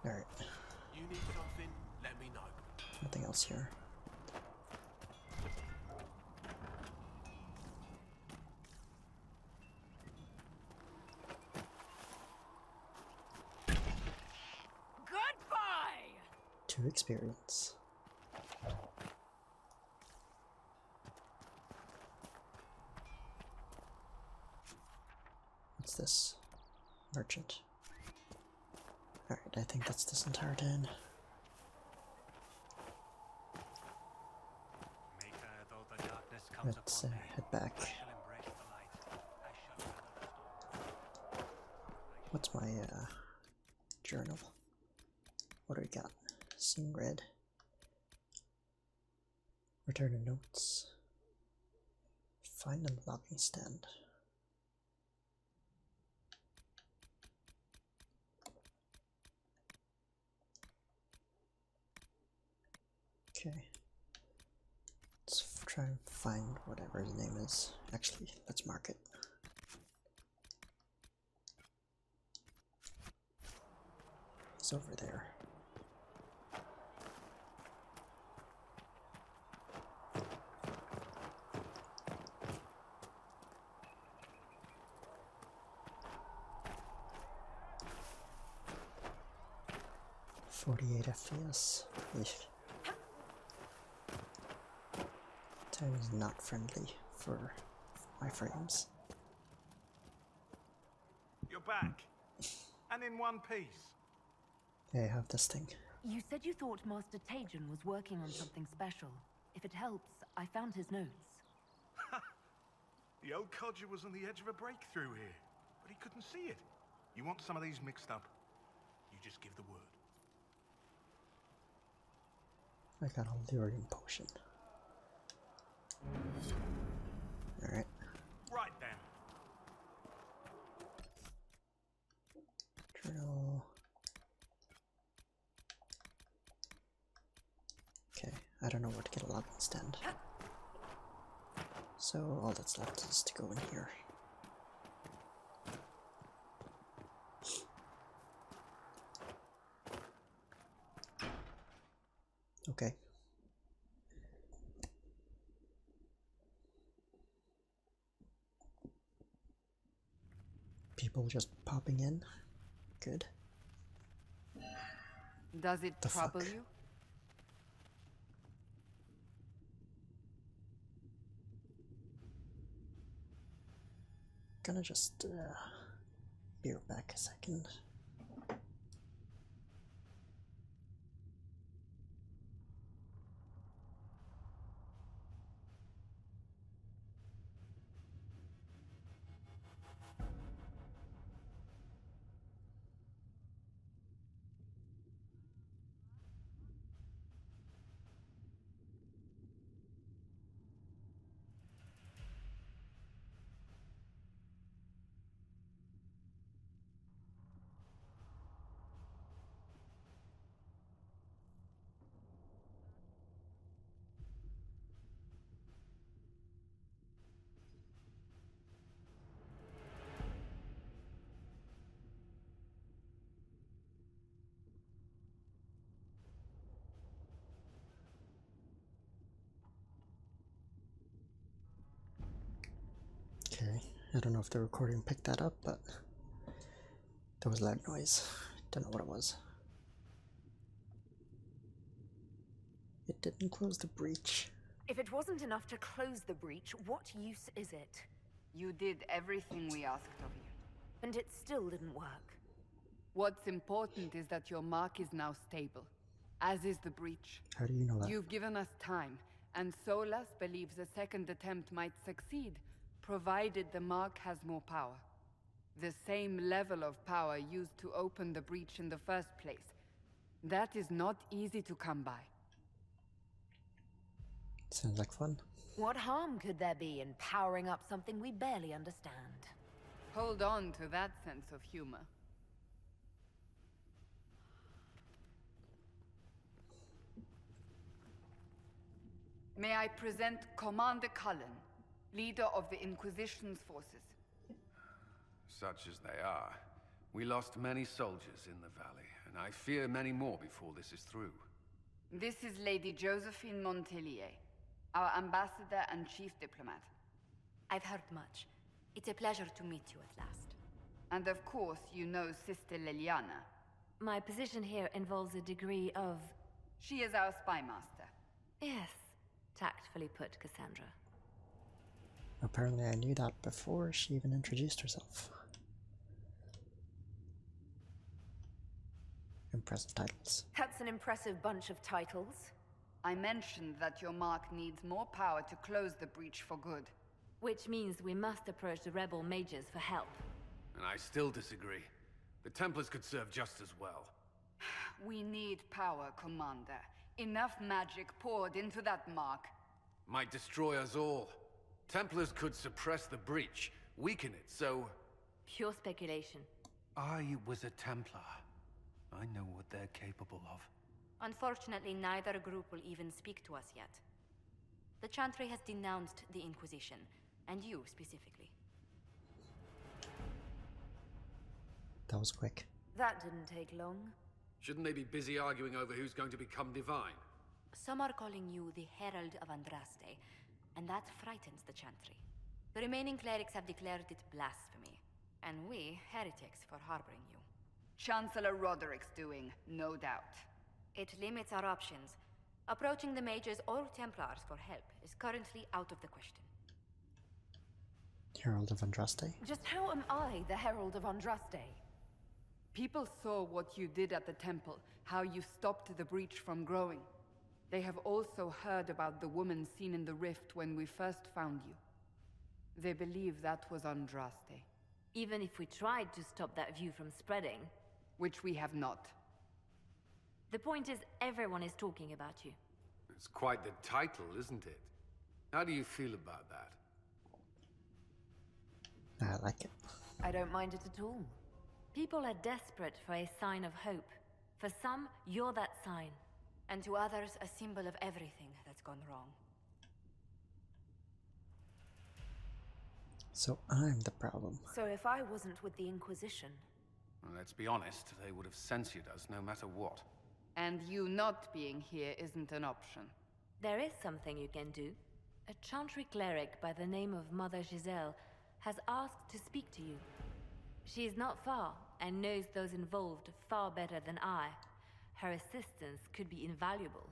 Alright. You need something, let me know. Nothing else here. Goodbye! 2 experience. What's this? Merchant. Alright, I think that's this entire den. Let's head back. What's my journal? What do we got? Seeing red. Return to notes. Find a logging stand. Okay. Let's try and find whatever his name is. Actually, let's mark it. It's over there. FPS. Eesh. Time is not friendly for my frames. You're back, and in one piece. Hey, I have this thing. You said you thought Master Tajan was working on something special. If it helps, I found his notes. The old codger was on the edge of a breakthrough here, but he couldn't see it. You want some of these mixed up? You just give the word. I got a luring potion. Alright. Right then. Journal. Okay, I don't know where to get a logging stand. So all that's left is to go in here. Okay. People just popping in. Good. Does it The trouble fuck? you? Gonna just be right back a second. Okay, I don't know if the recording picked that up, but there was loud noise. Don't know what it was. It didn't close the breach. If it wasn't enough to close the breach, what use is it? You did everything we asked of you. And it still didn't work. What's important is that your mark is now stable, as is the breach. How do you know that? You've given us time, and Solas believes a second attempt might succeed, provided the mark has more power. The same level of power used to open the breach in the first place. That is not easy to come by. Sounds like fun. What harm could there be in powering up something we barely understand? Hold on to that sense of humor. May I present Commander Cullen, leader of the Inquisition's forces. Such as they are. We lost many soldiers in the valley, and I fear many more before this is through. This is Lady Josephine Montelier, our ambassador and chief diplomat. I've heard much. It's a pleasure to meet you at last. And of course, you know Sister Liliana. My position here involves a degree of... She is our spy master. Yes, tactfully put, Cassandra. Apparently I knew that before she even introduced herself. Impressive titles. That's an impressive bunch of titles. I mentioned that your mark needs more power to close the breach for good. Which means we must approach the rebel mages for help. And I still disagree. The Templars could serve just as well. We need power, Commander. Enough magic poured into that mark. Might destroy us all. Templars could suppress the breach, weaken it, so... Pure speculation. I was a Templar. I know what they're capable of. Unfortunately, neither group will even speak to us yet. The Chantry has denounced the Inquisition, and you specifically. That was quick. That didn't take long. Shouldn't they be busy arguing over who's going to become divine? Some are calling you the Herald of Andraste, and that frightens the Chantry. The remaining clerics have declared it blasphemy, and we, heretics, for harboring you. Chancellor Roderick's doing, no doubt. It limits our options. Approaching the mages or Templars for help is currently out of the question. Herald of Andraste? Just how am I the Herald of Andraste? People saw what you did at the temple, how you stopped the breach from growing. They have also heard about the woman seen in the rift when we first found you. They believe that was Andraste. Even if we tried to stop that view from spreading. Which we have not. The point is, everyone is talking about you. It's quite the title, isn't it? How do you feel about that? I like it. I don't mind it at all. People are desperate for a sign of hope. For some, you're that sign. And to others, a symbol of everything that's gone wrong. So I'm the problem. So if I wasn't with the Inquisition... Well, let's be honest, they would have censored us no matter what. And you not being here isn't an option. There is something you can do. A Chantry cleric by the name of Mother Giselle has asked to speak to you. She is not far, and knows those involved far better than I. Her assistance could be invaluable.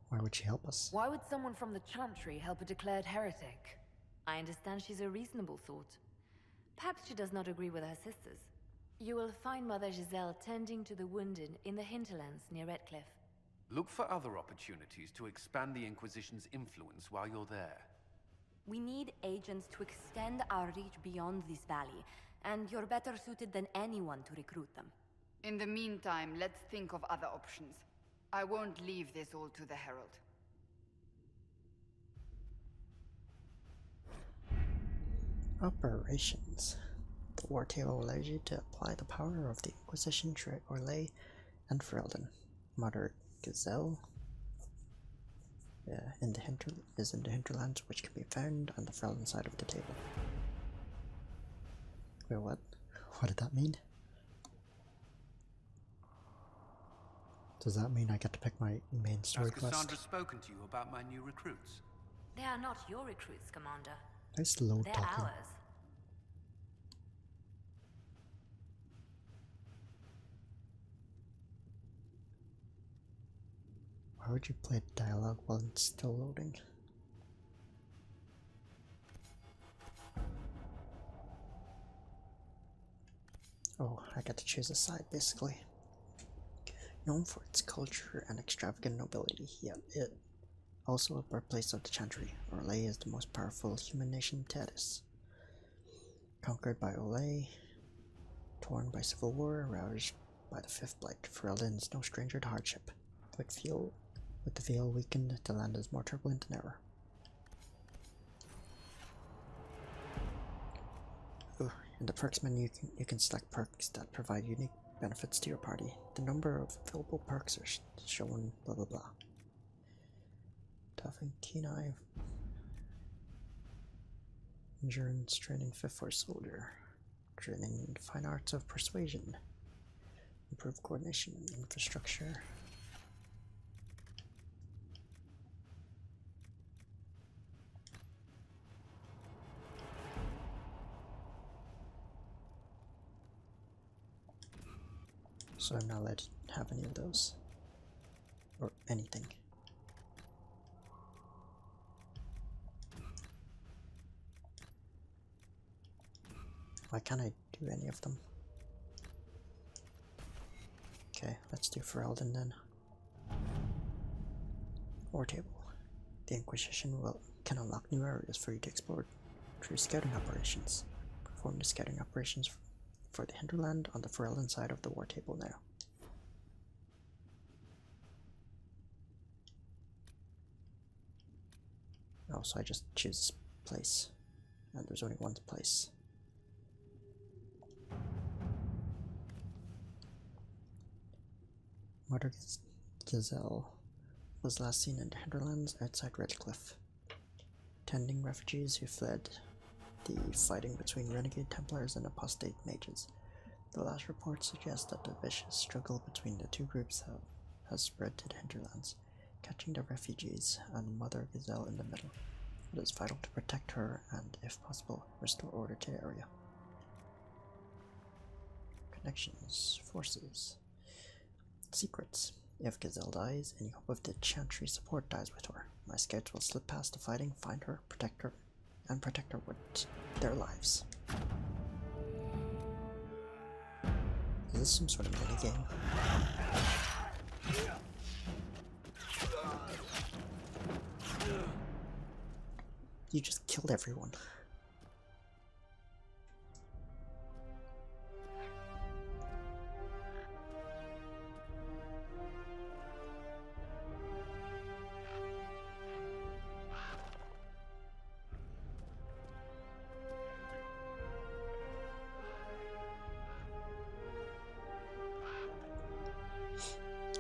Why would she help us? Why would someone from the Chantry help a declared heretic? I understand she's a reasonable sort. Perhaps she does not agree with her sisters. You will find Mother Giselle tending to the wounded in the hinterlands near Redcliffe. Look for other opportunities to expand the Inquisition's influence while you're there. We need agents to extend our reach beyond this valley, and you're better suited than anyone to recruit them. In the meantime, let's think of other options. I won't leave this all to the Herald. Operations. The war table allows you to apply the power of the Inquisition to Orlais and Ferelden. Mother Giselle is in the hinterlands, which can be found on the Ferelden side of the table. Wait, what? What did that mean? Does that mean I get to pick my main story Has quest? Cassandra spoken to you about my new recruits? They are not your recruits, Commander. I slow They're talking. ours. Why would you play dialogue while it's still loading? Oh, I get to choose a side basically. Known for its culture and extravagant nobility, yet it also a birthplace of the Chantry. Orlais is the most powerful human nation Tethys. Conquered by Orlais, torn by civil war, ravaged by the Fifth Blight, Ferelden is no stranger to hardship. With the veil weakened, the land is more turbulent than ever. In the perks menu, you can select perks that provide unique benefits to your party. The number of available perks are shown, blah blah blah. Tough and keen eye. Endurance training fit for soldier. training in fine arts of persuasion, improve coordination, infrastructure. So I'm not allowed to have any of those. Or anything. Why can't I do any of them? Okay, let's do Ferelden then. War table. The Inquisition can unlock new areas for you to explore through scouting operations. Perform the scouting operations for the hinterland on the Ferelden side of the war table now. Oh, so I just choose this place. And there's only one place. Mother Giselle was last seen in the hinterlands outside Redcliffe, tending refugees who fled the fighting between renegade Templars and apostate mages. The last report suggests that the vicious struggle between the two groups has spread to the hinterlands, catching the refugees and Mother Giselle in the middle. It is vital to protect her and, if possible, restore order to the area. Connections, forces, secrets. If Giselle dies, any hope of the Chantry support dies with her. My scouts will slip past the fighting, find her, protect her with their lives. Is this some sort of minigame? You just killed everyone.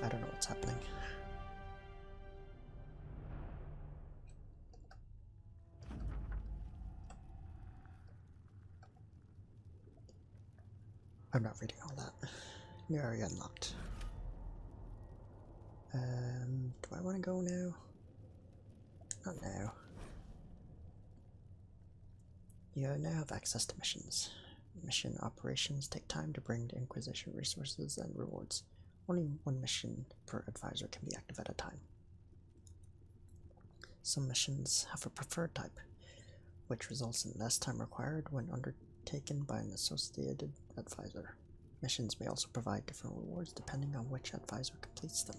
I don't know what's happening. I'm not reading all that. New area unlocked. Do I want to go now? Not now. You now have access to missions. Mission operations take time to bring the Inquisition resources and rewards. Only one mission per advisor can be active at a time. Some missions have a preferred type, which results in less time required when undertaken by an associated advisor. Missions may also provide different rewards depending on which advisor completes them.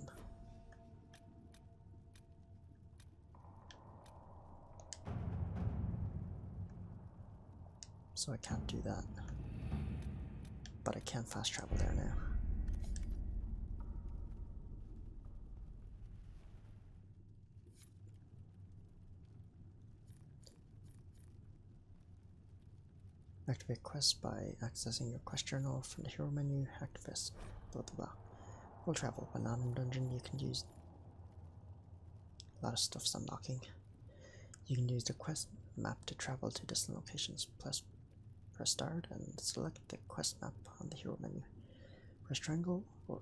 So I can't do that. But I can fast travel there now. Activate quests by accessing your quest journal from the hero menu. Activist, blah blah blah. World travel. Banana dungeon. You can use a lot of stuff's unlocking. You can use the quest map to travel to distant locations. Press start and select the quest map on the hero menu. Press triangle or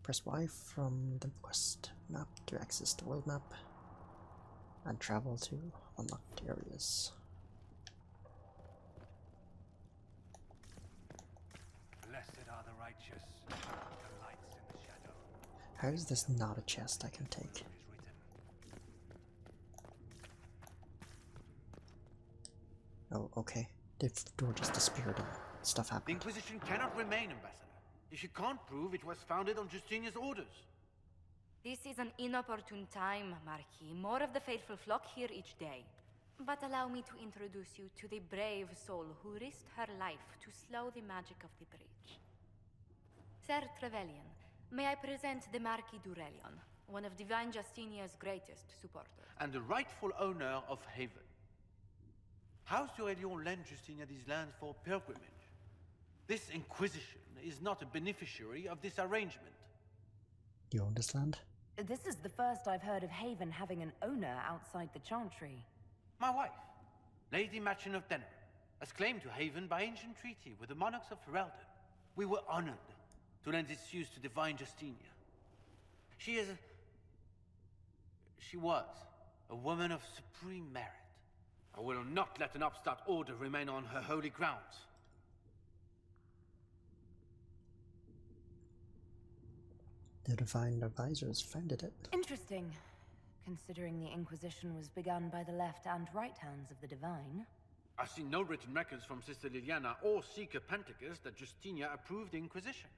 press Y from the quest map to access the world map and travel to unlocked areas. Blessed are the righteous, delights in the shadow. How is this not a chest I can take? It is written. Oh, okay. The door just disappeared and stuff The happened. Inquisition cannot remain, Ambassador, if you can't prove it was founded on Justinian's orders. This is an inopportune time, Marquis. More of the faithful flock here each day. But allow me to introduce you to the brave soul who risked her life to slow the magic of the breach. Sir Trevelyan, may I present the Marquis d'Aurelion, one of Divine Justinia's greatest supporters. And the rightful owner of Haven. House d'Aurelion lent Justinia these lands for pilgrimage. This Inquisition is not a beneficiary of this arrangement. You own this land? This is the first I've heard of Haven having an owner outside the Chantry. My wife, Lady Machin of Denner. as claimed to Haven by ancient treaty with the monarchs of Ferelden. We were honored to lend its use to divine Justinia. She was a woman of supreme merit. I will not let an upstart order remain on her holy grounds. The Divine Advisors founded it. Interesting, considering the Inquisition was begun by the left and right hands of the Divine. I've seen no written records from Sister Liliana or Seeker Pentecost that Justinia approved the Inquisition.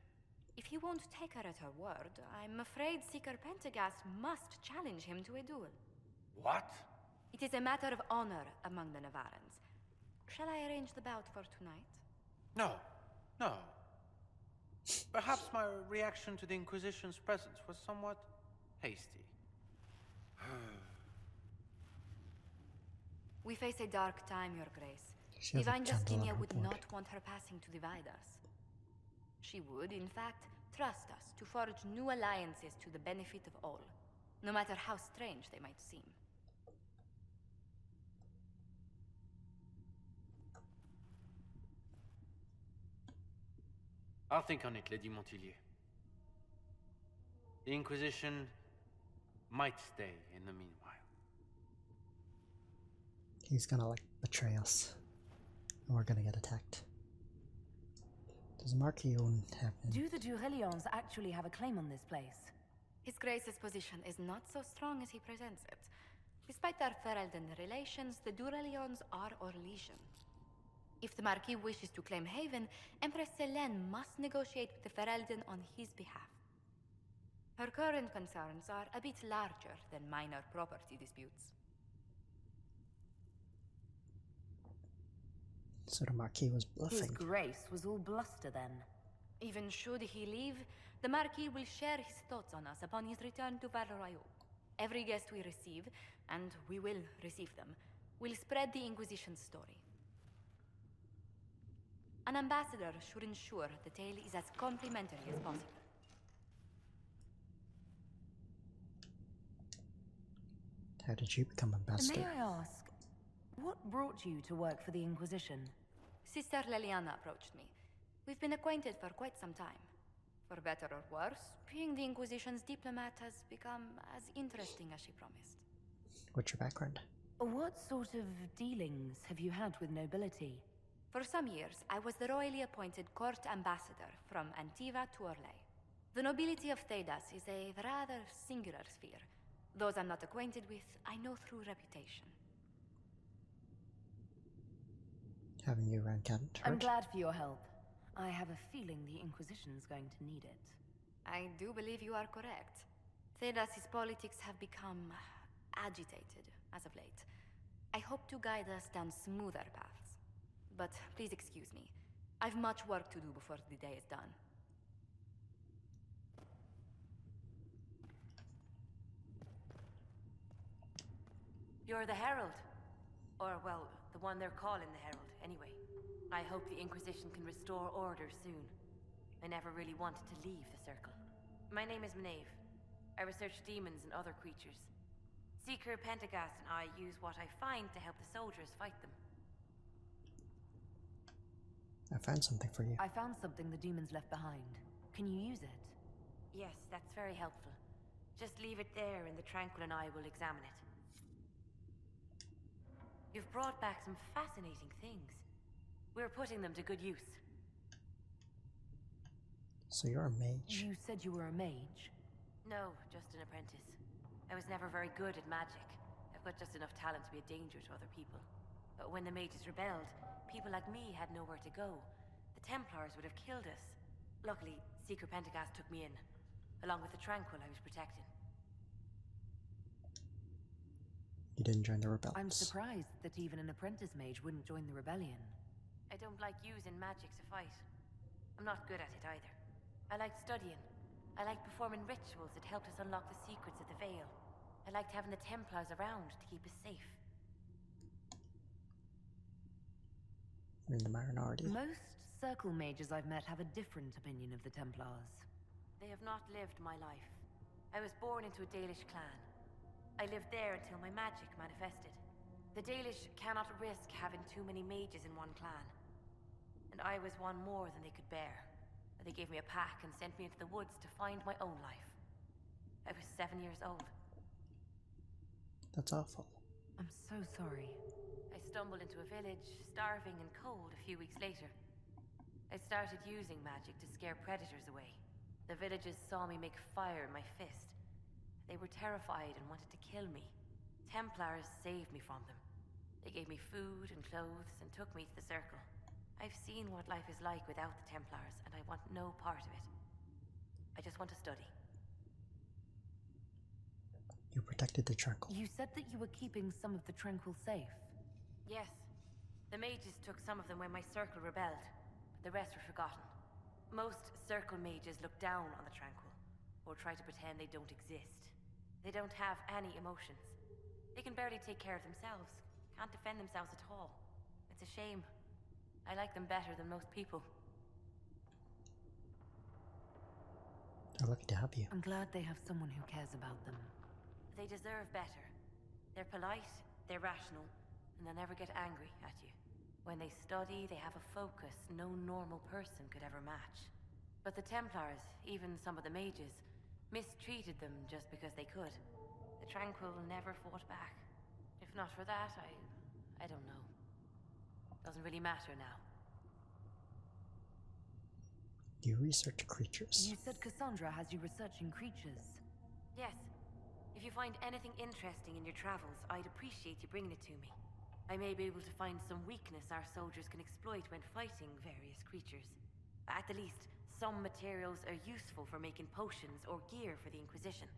If you won't take her at her word, I'm afraid Seeker Pentagast must challenge him to a duel. What? It is a matter of honor among the Navarans. Shall I arrange the bout for tonight? No. No. Perhaps my reaction to the Inquisition's presence was somewhat hasty. We face a dark time, Your Grace. She has a Divine candle on Justinia her would board. not want her passing to divide us. She would, in fact, trust us to forge new alliances to the benefit of all, no matter how strange they might seem. I'll think on it, Lady Montillier. The Inquisition might stay in the meanwhile. He's gonna like betray us. And we're gonna get attacked. Does Marquis own heaven? Do the Durelions actually have a claim on this place? His Grace's position is not so strong as he presents it. Despite their Ferelden relations, the Durelions are our legion. If the Marquis wishes to claim Haven, Empress Selene must negotiate with the Ferelden on his behalf. Her current concerns are a bit larger than minor property disputes. So the Marquis was His bluffing. Grace was all bluster then. Even should he leave, the Marquis will share his thoughts on us upon his return to Val Royeaux. Every guest we receive, and we will receive them, will spread the Inquisition's story. An ambassador should ensure the tale is as complimentary as possible. How did you become ambassador? May I ask, what brought you to work for the Inquisition? Sister Liliana approached me. We've been acquainted for quite some time. For better or worse, being the Inquisition's diplomat has become as interesting as she promised. What's your background? What sort of dealings have you had with nobility? For some years, I was the royally appointed court ambassador from Antiva to Orlais. The nobility of Thedas is a rather singular sphere. Those I'm not acquainted with, I know through reputation. Having you around Canton I'm Turret? glad for your help. I have a feeling the Inquisition's going to need it. I do believe you are correct. Thedas' politics have become agitated as of late. I hope to guide us down smoother paths. But please excuse me. I've much work to do before the day is done. You're the Herald. Or, well, the one they're calling the Herald, anyway. I hope the Inquisition can restore order soon. I never really wanted to leave the Circle. My name is Maeve. I research demons and other creatures. Seeker Pentagast and I use what I find to help the soldiers fight them. I found something for you. I found something the demons left behind. Can you use it? Yes, that's very helpful. Just leave it there and the Tranquil and I will examine it. You've brought back some fascinating things. We're putting them to good use. So you're a mage. You said you were a mage. No, just an apprentice. I was never very good at magic. I've got just enough talent to be a danger to other people. But when the mages rebelled, people like me had nowhere to go. The Templars would have killed us. Luckily, Seeker Pentagast took me in, along with the Tranquil I was protecting. You didn't join the rebels. I'm surprised that even an apprentice mage wouldn't join the rebellion. I don't like using magic to fight. I'm not good at it either. I liked studying. I liked performing rituals that helped us unlock the secrets of the Veil. I liked having the Templars around to keep us safe. You're in the minority. Most Circle mages I've met have a different opinion of the Templars. They have not lived my life. I was born into a Dalish clan. I lived there until my magic manifested. The Dalish cannot risk having too many mages in one clan. And I was one more than they could bear. They gave me a pack and sent me into the woods to find my own life. I was 7 years old. That's awful. I'm so sorry. I stumbled into a village, starving and cold a few weeks later. I started using magic to scare predators away. The villagers saw me make fire in my fist. They were terrified and wanted to kill me. Templars saved me from them. They gave me food and clothes and took me to the Circle. I've seen what life is like without the Templars, and I want no part of it. I just want to study. You protected the Tranquil. You said that you were keeping some of the Tranquil safe. Yes. The mages took some of them when my Circle rebelled, but the rest were forgotten. Most Circle mages look down on the Tranquil, or try to pretend they don't exist. They don't have any emotions. They can barely take care of themselves, can't defend themselves at all. It's a shame. I like them better than most people. They're lucky to have you. I'm glad they have someone who cares about them. They deserve better. They're polite, they're rational, and they'll never get angry at you. When they study, they have a focus no normal person could ever match. But the Templars, even some of the mages, mistreated them just because they could. The Tranquil never fought back. If not for that, I don't know. Doesn't really matter now. You research creatures. You said Cassandra has you researching creatures. Yes. If you find anything interesting in your travels, I'd appreciate you bringing it to me. I may be able to find some weakness our soldiers can exploit when fighting various creatures. At the least, some materials are useful for making potions or gear for the Inquisition.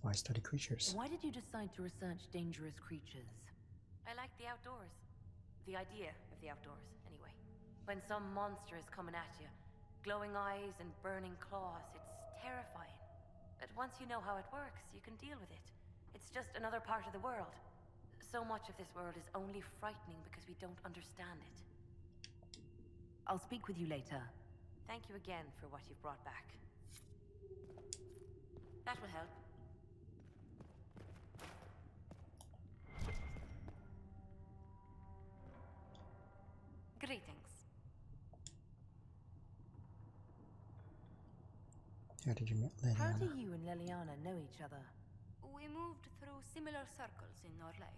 Why study creatures? Why did you decide to research dangerous creatures? I like the outdoors. The idea of the outdoors, anyway. When some monster is coming at you, glowing eyes and burning claws, it's terrifying. But once you know how it works, you can deal with it. It's just another part of the world. So much of this world is only frightening because we don't understand it. I'll speak with you later. Thank you again for what you've brought back. That will help. Greetings. How did you meet How Liliana? do you and Liliana know each other? We moved through similar circles in Norlay.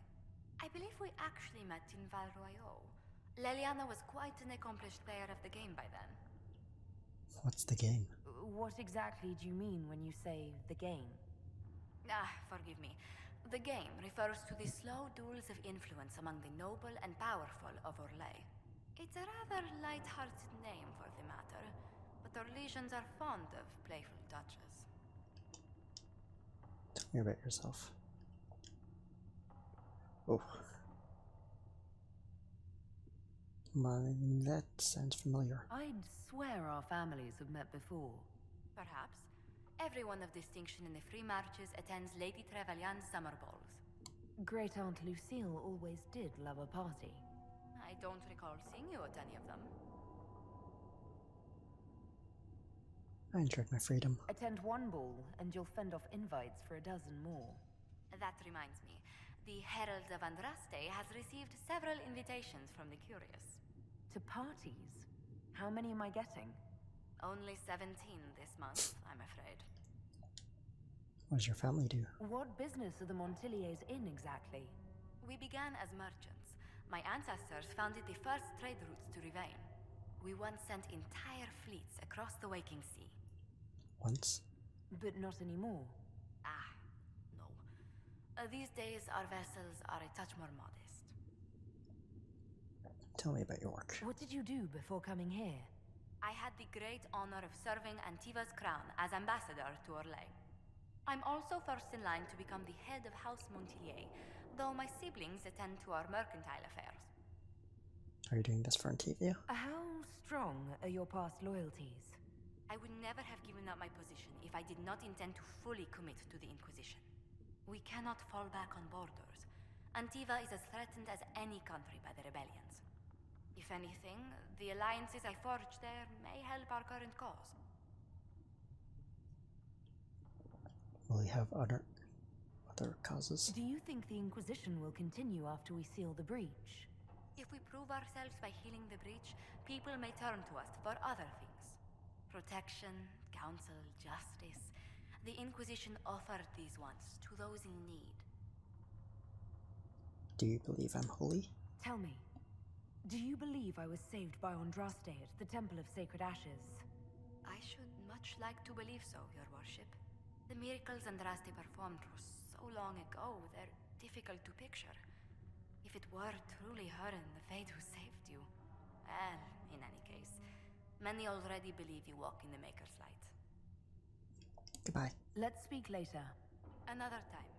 I believe we actually met in Val Royeaux. Leliana was quite an accomplished player of the game by then. What's the game? What exactly do you mean when you say the game? Forgive me. The game refers to the slow duels of influence among the noble and powerful of Orlais. It's a rather light-hearted name for the matter, but Orlesians are fond of playful touches. Tell me about yourself. Oh. That sounds familiar. I'd swear our families have met before. Perhaps. Everyone of distinction in the Free Marches attends Lady Trevelyan's summer balls. Great Aunt Lucille always did love a party. I don't recall seeing you at any of them. I enjoyed my freedom. Attend one ball, and you'll fend off invites for a dozen more. That reminds me. The Herald of Andraste has received several invitations from the curious. To parties? How many am I getting? Only 17 this month, I'm afraid. What does your family do? What business are the Montiliers in exactly? We began as merchants. My ancestors founded the first trade routes to Rivain. We once sent entire fleets across the Waking Sea. Once? But not anymore. No. These days, our vessels are a touch more modest. Tell me about your work. What did you do before coming here? I had the great honor of serving Antiva's crown as ambassador to Orlais. I'm also first in line to become the head of House Montilier, though my siblings attend to our mercantile affairs. Are you doing this for Antivia? How strong are your past loyalties? I would never have given up my position if I did not intend to fully commit to the Inquisition. We cannot fall back on borders. Antiva is as threatened as any country by the rebellions. If anything, the alliances I forged there may help our current cause. Will you have other other causes. Do you think the Inquisition will continue after we seal the breach? If we prove ourselves by healing the breach, people may turn to us for other things. Protection, counsel, justice. The Inquisition offered these once to those in need. Do you believe I'm holy? Tell me, do you believe I was saved by Andraste at the Temple of Sacred Ashes? I should much like to believe so, Your Worship. The miracles Andraste performed were so long ago, they're difficult to picture. If it were truly her and the Fade who saved you... Well, in any case, many already believe you walk in the Maker's light. Goodbye. Let's speak later. Another time.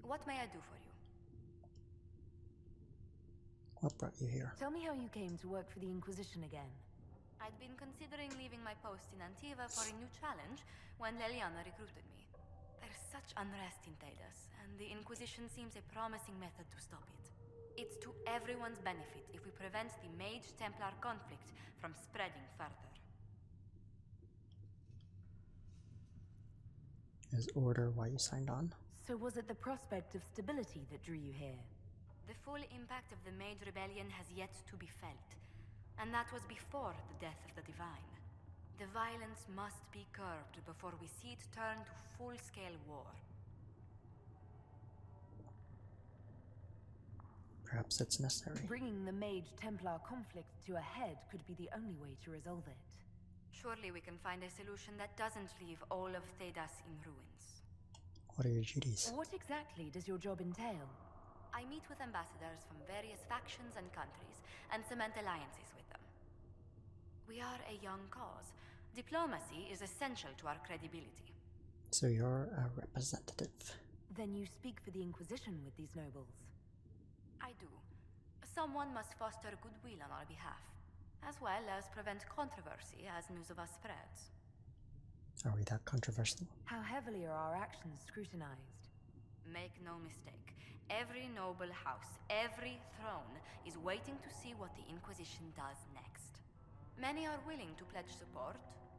What may I do for you? What brought you here? Tell me how you came to work for the Inquisition again. I'd been considering leaving my post in Antiva for a new challenge when Leliana recruited me. There's such unrest in Thedas, and the Inquisition seems a promising method to stop it. It's to everyone's benefit if we prevent the Mage-Templar conflict from spreading further. Is order why you signed on? So was it the prospect of stability that drew you here? The full impact of the Mage Rebellion has yet to be felt, and that was before the death of the Divine. The violence must be curbed before we see it turn to full-scale war. Perhaps it's necessary. Bringing the Mage-Templar conflict to a head could be the only way to resolve it. Surely we can find a solution that doesn't leave all of Thedas in ruins. What are your duties? What exactly does your job entail? I meet with ambassadors from various factions and countries, and cement alliances with them. We are a young cause. Diplomacy is essential to our credibility. So you're a representative. Then you speak for the Inquisition with these nobles. I do. Someone must foster goodwill on our behalf, as well as prevent controversy as news of us spreads. Are we that controversial? How heavily are our actions scrutinized? Make no mistake, every noble house, every throne is waiting to see what the Inquisition does next. Many are willing to pledge support,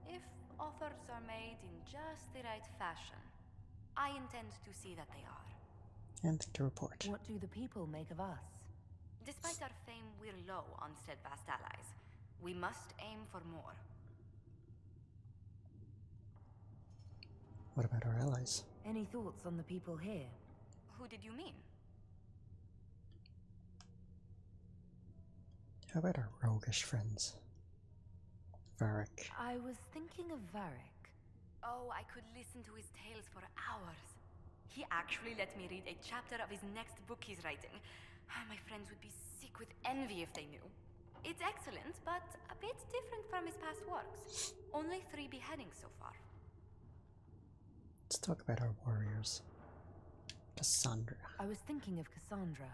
if offers are made in just the right fashion. I intend to see that they are. And to report. What do the people make of us? Despite our fame, we're low on steadfast allies. We must aim for more. What about our allies? Any thoughts on the people here? Who did you mean? How about our roguish friends? Varric. I was thinking of Varric. Oh, I could listen to his tales for hours. He actually let me read a chapter of his next book he's writing. My friends would be sick with envy if they knew. It's excellent, but a bit different from his past works. Only 3 beheadings so far. Let's talk about our warriors. Cassandra. I was thinking of Cassandra.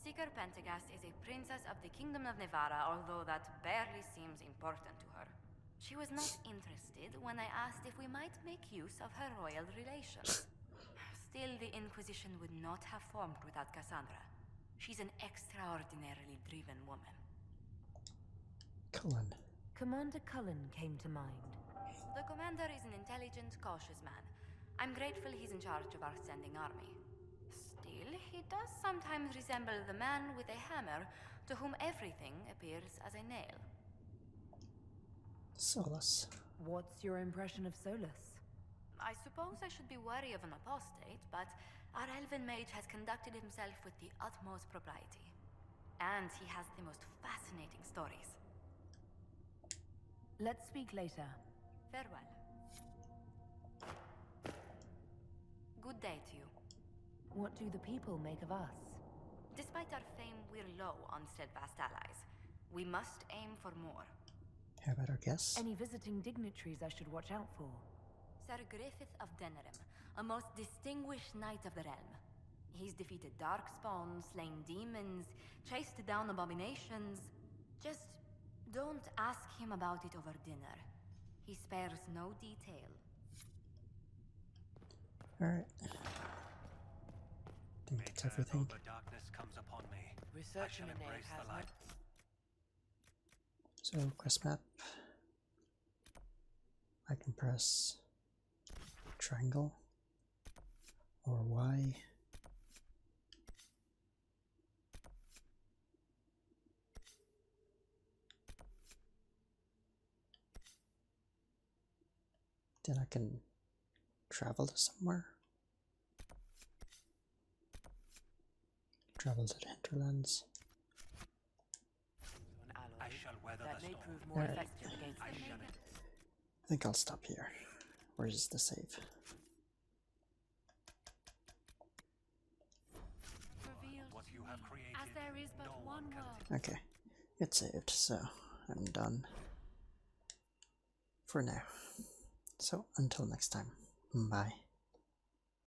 Seeker Pentagast is a princess of the Kingdom of Nevada, although that barely seems important to her. She was not interested when I asked if we might make use of her royal relations. Still, the Inquisition would not have formed without Cassandra. She's an extraordinarily driven woman. Cullen. Commander Cullen came to mind. The commander is an intelligent, cautious man. I'm grateful he's in charge of our standing army. Still, he does sometimes resemble the man with a hammer to whom everything appears as a nail. Solus. What's your impression of Solus? I suppose I should be wary of an apostate, but our elven mage has conducted himself with the utmost propriety. And he has the most fascinating stories. Let's speak later. Farewell. Good day to you. What do the people make of us? Despite our fame, we're low on steadfast allies. We must aim for more. How about our guests? Any visiting dignitaries I should watch out for? Sir Griffith of Denerim, a most distinguished knight of the realm. He's defeated darkspawn, slain demons, chased down abominations. Just don't ask him about it over dinner. He spares no detail. Alright. Think that's everything. The darkness comes upon me. Research I shall embrace the light. So, quest map. I can press triangle or Y. Then I can travel to somewhere. Travel to the hinterlands. I shall weather That the may storm. prove more Alright. effective against I the shall maiden. I think I'll stop here. Where's the save? What you have created, As there is but no one can world. Okay, it's saved, so I'm done for now. So until next time, bye.